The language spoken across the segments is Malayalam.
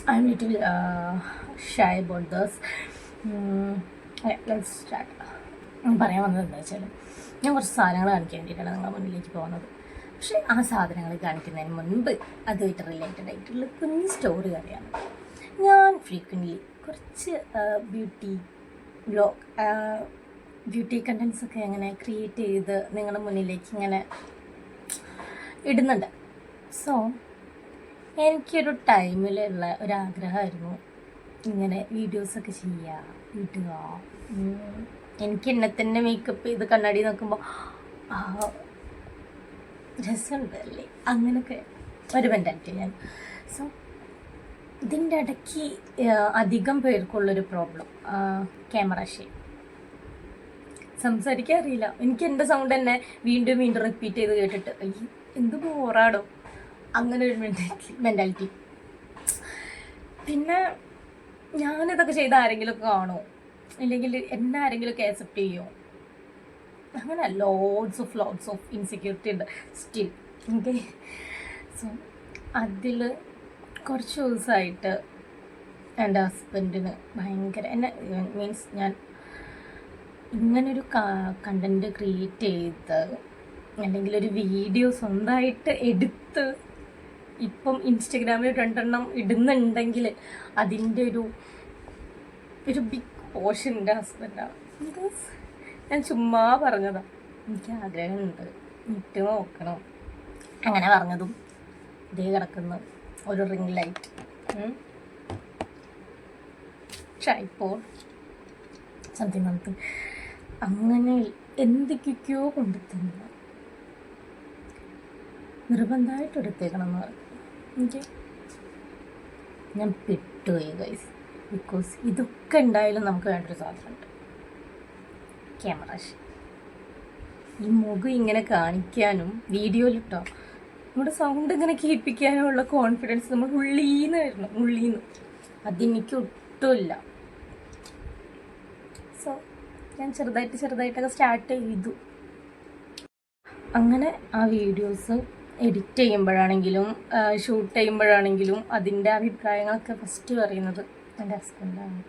I'm a little shy about this. Let's start. പറയാൻ വന്നത് എന്താ വെച്ചാൽ ഞാൻ കുറച്ച് സാധനങ്ങൾ കാണിക്കാൻ വേണ്ടിയിട്ടാണ് നിങ്ങളുടെ മുന്നിലേക്ക് പോകുന്നത്. പക്ഷേ ആ സാധനങ്ങൾ കാണിക്കുന്നതിന് മുൻപ് അതുമായിട്ട് റിലേറ്റഡ് ആയിട്ടുള്ള കുഞ്ഞ് സ്റ്റോറി അറിയാം. ഞാൻ ഫ്രീക്വൻ്റ്ലി കുറച്ച് ബ്യൂട്ടി കണ്ടൻസ് ഒക്കെ അങ്ങനെ ക്രിയേറ്റ് ചെയ്ത് നിങ്ങളുടെ മുന്നിലേക്ക് ഇങ്ങനെ ഇടുന്നുണ്ട്. സോ എനിക്കൊരു ടൈമിലുള്ള ഒരാഗ്രഹമായിരുന്നു ഇങ്ങനെ വീഡിയോസൊക്കെ ചെയ്യുക, ഇടുക. എനിക്ക് എന്നെ തന്നെ മേക്കപ്പ് ചെയ്ത് കണ്ണാടി നോക്കുമ്പോൾ രസമുണ്ട് അല്ലേ, അങ്ങനെയൊക്കെ ഒരു മെൻറ്റാലിറ്റി ഞാൻ. സോ ഇതിൻ്റെ ഇടയ്ക്ക് അധികം പേർക്കുള്ളൊരു പ്രോബ്ലം ക്യാമറ ഷേക്ക്. സംസാരിക്കാൻ അറിയില്ല. എനിക്ക് എൻ്റെ സൗണ്ട് തന്നെ വീണ്ടും വീണ്ടും റിപ്പീറ്റ് ചെയ്ത് കേട്ടിട്ട് എന്ത് ബോറാടോ, അങ്ങനെ ഒരു മെൻറ്റാലിറ്റി. പിന്നെ ഞാനിതൊക്കെ ചെയ്ത് ആരെങ്കിലുമൊക്കെ കാണുമോ, ഇല്ലെങ്കിൽ എന്നെ ആരെങ്കിലുമൊക്കെ ആക്സെപ്റ്റ് ചെയ്യുമോ, അങ്ങനെ ലോട്ട്സ് ഓഫ് ഇൻസെക്യൂരിറ്റി ഉണ്ട് സ്റ്റിൽ. ഓക്കെ, സോ അതിൽ കുറച്ച് ദിവസമായിട്ട് എൻ്റെ ഹസ്ബൻഡിന് ഭയങ്കര മീൻസ് ഞാൻ ഇങ്ങനൊരു കണ്ടൻറ്റ് ക്രിയേറ്റ് ചെയ്ത് അല്ലെങ്കിൽ ഒരു വീഡിയോ സ്വന്തമായിട്ട് എടുത്ത് ഇപ്പം ഇൻസ്റ്റഗ്രാമിൽ 2 എണ്ണം ഇടുന്നുണ്ടെങ്കിൽ അതിൻ്റെ ഒരു ബിഗ് പോർഷൻ എൻ്റെ ഹസ്ബൻഡാണ്. ബിക്കോസ് ഞാൻ ചുമ്മാ പറഞ്ഞതാണ്, എനിക്ക് ആഗ്രഹമുണ്ട്, ഇട്ട് നോക്കണം, അങ്ങനെ പറഞ്ഞതും ഇതേ കിടക്കുന്നു ഒരു റിംഗ് ലൈറ്റ്, ട്രൈപോഡ്, സംതിങ് അങ്ങനെ എന്തൊക്കെയോ കൊണ്ടുത്തന്നു നിർബന്ധമായിട്ട് എടുത്തേക്കണം എന്ന് പറഞ്ഞു. എനിക്ക് ഞാൻ പെട്ടുപോയി ഗൈസ്. ബിക്കോസ് ഇതൊക്കെ ഉണ്ടായാലും നമുക്ക് വേണ്ടൊരു സാധനമുണ്ട്, ക്യാമറ. ഈ മുഖം ഇങ്ങനെ കാണിക്കാനും വീഡിയോയിലിട്ടോ നമ്മുടെ സൗണ്ട് ഇങ്ങനെ കേൾപ്പിക്കാനും ഉള്ള കോൺഫിഡൻസ് നമ്മൾ ഉള്ളീന്ന് വരണം, ഉള്ളീന്ന്. അതെനിക്ക് ഒട്ടുമില്ല. സോ ഞാൻ ചെറുതായിട്ടൊക്കെ സ്റ്റാർട്ട് ചെയ്തു. അങ്ങനെ ആ വീഡിയോസ് എഡിറ്റ് ചെയ്യുമ്പോഴാണെങ്കിലും ഷൂട്ട് ചെയ്യുമ്പോഴാണെങ്കിലും അതിൻ്റെ അഭിപ്രായങ്ങളൊക്കെ ഫസ്റ്റ് പറയുന്നത് എൻ്റെ ഹസ്ബൻഡാണ്.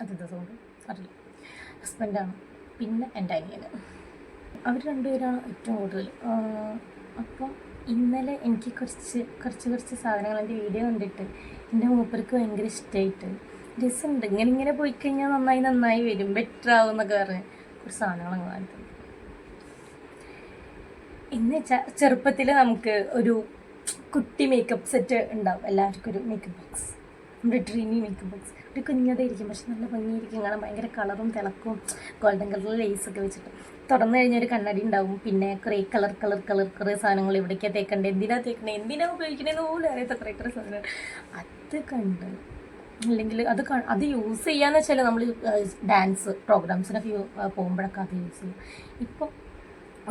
അതിൻ്റെ സൗണ്ട് അറിയില്ല, ഹസ്ബൻഡാണ്. പിന്നെ എൻ്റെ അനിയന്, അവർ രണ്ടുപേരാണ് ഏറ്റവും കൂടുതൽ. അപ്പം ഇന്നലെ എനിക്ക് കുറച്ച് സാധനങ്ങൾ എൻ്റെ വീഡിയോ കണ്ടിട്ട് എൻ്റെ മൂപ്പർക്ക് ഭയങ്കര ഇഷ്ടമായിട്ട്, രസമുണ്ട്, ഇങ്ങനെ പോയി കഴിഞ്ഞാൽ നന്നായി വരും, ബെറ്റർ ആവും എന്നൊക്കെ പറഞ്ഞ് കുറച്ച് സാധനങ്ങൾ കാണിക്കുന്നു. എന്ന് വെച്ചാൽ ചെറുപ്പത്തിൽ നമുക്ക് ഒരു കുട്ടി മേക്കപ്പ് സെറ്റ് ഉണ്ടാവും, എല്ലാവർക്കും ഒരു മേക്കപ്പ് ബോക്സ്, നമ്മുടെ ഡ്രീമി മേക്കപ്പ് ബോക്സ്. ഒരു കുഞ്ഞതായിരിക്കും, പക്ഷെ നല്ല ഭംഗിയായിരിക്കും കാണാൻ, ഭയങ്കര കളറും തിളക്കും, ഗോൾഡൻ കളറിൽ ലേസൊക്കെ വെച്ചിട്ട്. തുറന്നു കഴിഞ്ഞാൽ ഒരു കണ്ണാടി ഉണ്ടാവും, പിന്നെ കുറേ കളർ സാധനങ്ങൾ എവിടേക്കാണ് തേക്കണ്ടേ, എന്തിനാ ഉപയോഗിക്കണേന്ന് പോലും അറിയാത്ത കുറേ സാധനങ്ങൾ. അത് കണ്ട് അല്ലെങ്കിൽ അത് യൂസ് ചെയ്യാന്ന് വെച്ചാൽ നമ്മൾ ഡാൻസ് പ്രോഗ്രാംസിനൊക്കെ പോകുമ്പോഴൊക്കെ അത് യൂസ് ചെയ്യും. ഇപ്പം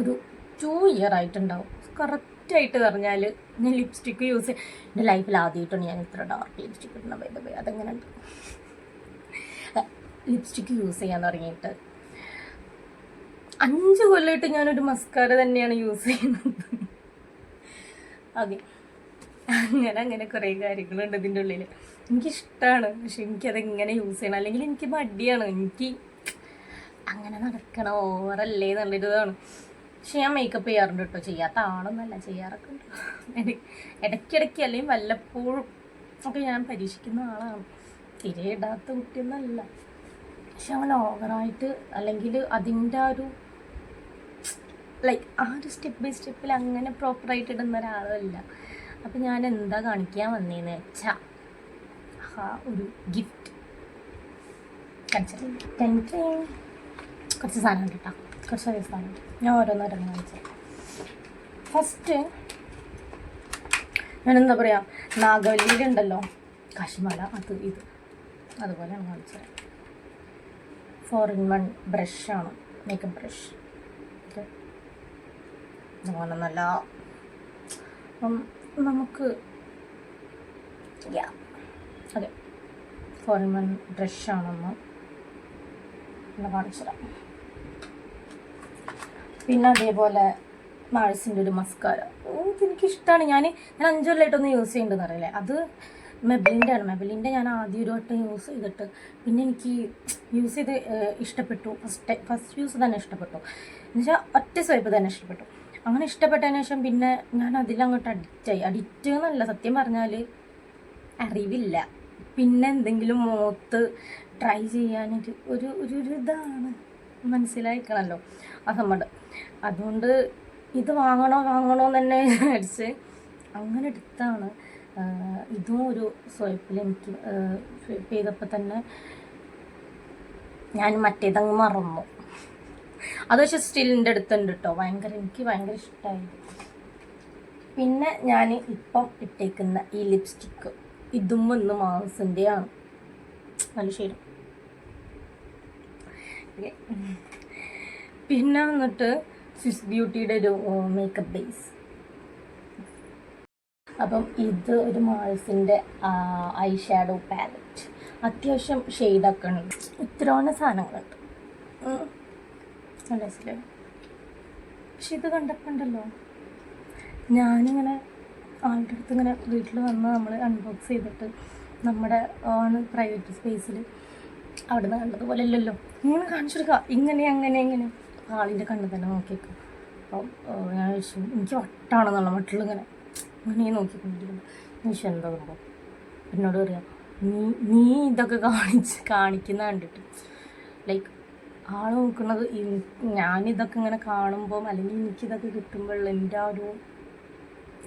ഒരു 2 ഇയർ ആയിട്ടുണ്ടാവും കറക്റ്റായിട്ട് പറഞ്ഞാൽ. ഞാൻ ലിപ്സ്റ്റിക്ക് യൂസ് ചെയ്യും, എൻ്റെ ലൈഫിൽ ആദ്യമായിട്ടാണ് ഞാൻ ഇത്ര ഡാർക്ക് ലിപ്സ്റ്റിക്ക് ഇടുന്ന. ബൈ അതെങ്ങനെ ഉണ്ട് ലിപ്സ്റ്റിക്ക് യൂസ് ചെയ്യാൻ തുടങ്ങിയിട്ട് 5 കൊല്ലമായിട്ട് ഞാനൊരു മസ്കാര തന്നെയാണ് യൂസ് ചെയ്യുന്നത്. അതെ, അങ്ങനെ കുറേ കാര്യങ്ങളുണ്ട് ഇതിൻ്റെ ഉള്ളിൽ. എനിക്കിഷ്ടമാണ്, പക്ഷെ എനിക്കതെങ്ങനെ യൂസ് ചെയ്യണം, അല്ലെങ്കിൽ എനിക്ക് മടിയാണ്, എനിക്ക് അങ്ങനെ നടക്കണം, ഓവറല്ലേ എന്നുള്ളൊരിതാണ്. പക്ഷെ ഞാൻ മേക്കപ്പ് ചെയ്യാറുണ്ട് കേട്ടോ, ചെയ്യാത്ത ആളൊന്നല്ല, ചെയ്യാറൊക്കെ ഉണ്ട് ഇടയ്ക്കിടയ്ക്ക്, അല്ലെങ്കിൽ വല്ലപ്പോഴും ഒക്കെ ഞാൻ പരീക്ഷിക്കുന്ന ആളാണ്. തിരെ ഇടാത്ത കുട്ടിയൊന്നല്ല, പക്ഷെ അങ്ങനെ ഓവറായിട്ട് അല്ലെങ്കിൽ അതിൻ്റെ ആ ഒരു സ്റ്റെപ്പ് ബൈ സ്റ്റെപ്പിൽ അങ്ങനെ പ്രോപ്പറായിട്ട് ഇടുന്ന ഒരാളല്ല. അപ്പം ഞാൻ എന്താ കാണിക്കാൻ വന്നതെന്ന് വെച്ചാൽ ഒരു ഗിഫ്റ്റ് കാണിച്ചിട്ട് കുറച്ച് സാധനം കിട്ടാം, കുറച്ച് വലിയ സാധനം. ഞാൻ ഓരോന്നോരോന്ന് കാണിച്ചത്. ഫസ്റ്റ് ഞാനെന്താ പറയുക, നാഗവല്ലിയുടെ ഉണ്ടല്ലോ കശ്മല, ഇത് അതുപോലെയാണ് കാണിച്ചത്. 4-in-1 ബ്രഷാണ്, makeup brush. അങ്ങനെ നല്ല. അപ്പം നമുക്ക് അതെ 4-in-1 ബ്രഷാണെന്ന് കാണിച്ചു തരാം. പിന്നെ അതേപോലെ മാഴ്സിൻ്റെ ഒരു മസ്കാര. ഇതെനിക്കിഷ്ടമാണ്. ഞാൻ 5 കൊല്ലമായിട്ടൊന്നും യൂസ് ചെയ്യുന്നുണ്ടെന്ന് അറിയില്ലേ. അത് മെബലിൻ്റെ ആണ്. മെബലിൻ്റെ ഞാൻ ആദ്യം ഒരു വട്ടം യൂസ് ചെയ്തിട്ട് പിന്നെ എനിക്ക് യൂസ് ചെയ്ത് ഇഷ്ടപ്പെട്ടു. ഫസ്റ്റ് യൂസ് തന്നെ ഇഷ്ടപ്പെട്ടു. എന്നുവെച്ചാൽ ഒറ്റ സ്വൈപ്പ് തന്നെ ഇഷ്ടപ്പെട്ടു. അങ്ങനെ ഇഷ്ടപ്പെട്ടതിന് ശേഷം പിന്നെ ഞാൻ അതിലങ്ങോട്ട് അഡിക്റ്റായി. അഡിക്റ്റ് എന്നല്ല, സത്യം പറഞ്ഞാൽ അറിവില്ല. പിന്നെ എന്തെങ്കിലും മുഖത്ത് ട്രൈ ചെയ്യാനൊരു ഒരു ഒരു ഇതാണ് മനസ്സിലായിക്കണമല്ലോ ആ സംബന്ധം. അതുകൊണ്ട് ഇത് വാങ്ങണോ എന്ന് തന്നെ വിചാരിച്ച് അങ്ങനെ എടുത്താണ്. ഇതും ഒരു സ്വൈപ്പിൽ എനിക്ക് സ്വൈപ്പ് ചെയ്തപ്പോൾ തന്നെ ഞാൻ മറ്റേതങ്ങ് മറന്നു. അത് പക്ഷേ സ്റ്റിലിൻ്റെ അടുത്തുണ്ട് കേട്ടോ. എനിക്ക് ഭയങ്കര ഇഷ്ടമായി. പിന്നെ ഞാൻ ഇപ്പം ഇട്ടേക്കുന്ന ഈ ലിപ്സ്റ്റിക്ക് ഇതും 1 മാസത്തിൻ്റെയാണ്. നല്ല ഷെയ്ഡ്. പിന്നെ വന്നിട്ട് സ്വിസ് ബ്യൂട്ടിയുടെ ഒരു മേക്കപ്പ് ബേസ്. അപ്പം ഇത് ഒരു മാൾസിൻ്റെ ഐ ഷാഡോ പാലറ്റ്. അത്യാവശ്യം ഷെയ്ഡൊക്കെ ഉണ്ട്. ഇത്രയോണം സാധനങ്ങളുണ്ട്. മനസ്സിലായി. പക്ഷെ ഇത് കണ്ടപ്പോൾ ഉണ്ടല്ലോ, ഞാനിങ്ങനെ ആളുടെ അടുത്ത് ഇങ്ങനെ വീട്ടിൽ വന്ന് നമ്മൾ അൺബോക്സ് ചെയ്തിട്ട് നമ്മുടെ ഓൺ പ്രൈവറ്റ് സ്പേസിൽ അവിടെ നിന്ന് കണ്ടതുപോലെ അല്ലല്ലോ ഇങ്ങനെ കാണിച്ചു കൊടുക്കുക. ഇങ്ങനെ ആളിൻ്റെ കണ്ണ് തന്നെ നോക്കിയേക്കും. അപ്പം ഞാൻ ചോദിച്ചു, എനിക്ക് വട്ടാണെന്നുള്ള മറ്റുള്ള ഇങ്ങനെ നോക്കിക്കൊണ്ടിരിക്കുന്നു. ചോദിച്ചു എന്താ സംഭവം. എന്നോട് പറയാം, നീ ഇതൊക്കെ കാണിക്കുന്ന കണ്ടിട്ട് ലൈക്ക് ആൾ നോക്കുന്നത് ഞാനിതൊക്കെ ഇങ്ങനെ കാണുമ്പോൾ അല്ലെങ്കിൽ എനിക്കിതൊക്കെ കിട്ടുമ്പോൾ എൻ്റെ ആ ഒരു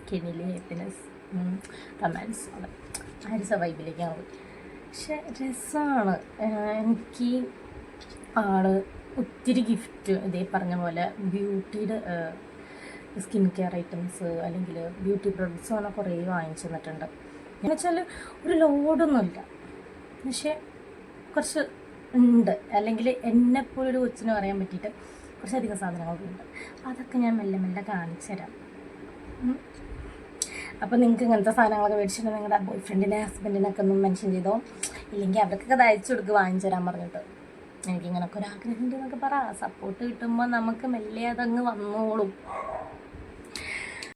കെനിലെ ഹാപ്പിനെസ്, റൊമാൻസ്, അതെ ആ ഒരു വൈബിലേക്കാണ് പോയി. പക്ഷെ രസമാണ്. എനിക്ക് ഒത്തിരി ഗിഫ്റ്റ് ഇതേ പറഞ്ഞ പോലെ ബ്യൂട്ടിയുടെ സ്കിൻ കെയർ ഐറ്റംസ് അല്ലെങ്കിൽ ബ്യൂട്ടി പ്രൊഡക്ട്സ് അങ്ങനെ കുറേ വാങ്ങിച്ചു തന്നിട്ടുണ്ട്. എന്ന് വെച്ചാൽ ഒരു ലോഡൊന്നുമില്ല, പക്ഷേ കുറച്ച് ഉണ്ട്. അല്ലെങ്കിൽ എന്നെപ്പോലൊരു കൊച്ചിന് പറയാൻ പറ്റിയിട്ട് കുറച്ചധികം സാധനങ്ങളൊക്കെ ഉണ്ട്. അതൊക്കെ ഞാൻ മെല്ലെ കാണിച്ചു തരാം. അപ്പോൾ നിങ്ങൾക്ക് ഇങ്ങനത്തെ സാധനങ്ങളൊക്കെ മേടിച്ചിട്ട് നിങ്ങളുടെ ബോയ് ഫ്രണ്ടിനെ ഹസ്ബൻഡിനൊക്കെ ഒന്ന് മെൻഷൻ ചെയ്തോ, ഇല്ലെങ്കിൽ അവർക്കൊക്കെ അത് അയച്ചു കൊടുക്കുക വാങ്ങിച്ചു തരാൻ പറഞ്ഞിട്ട്. എനിക്കിങ്ങനൊക്കെ ഒരു ആഗ്രഹം ഉണ്ട് എന്നൊക്കെ പറ. സപ്പോർട്ട് കിട്ടുമ്പോൾ നമുക്ക് മെല്ലെ അതങ്ങ് വന്നോളും.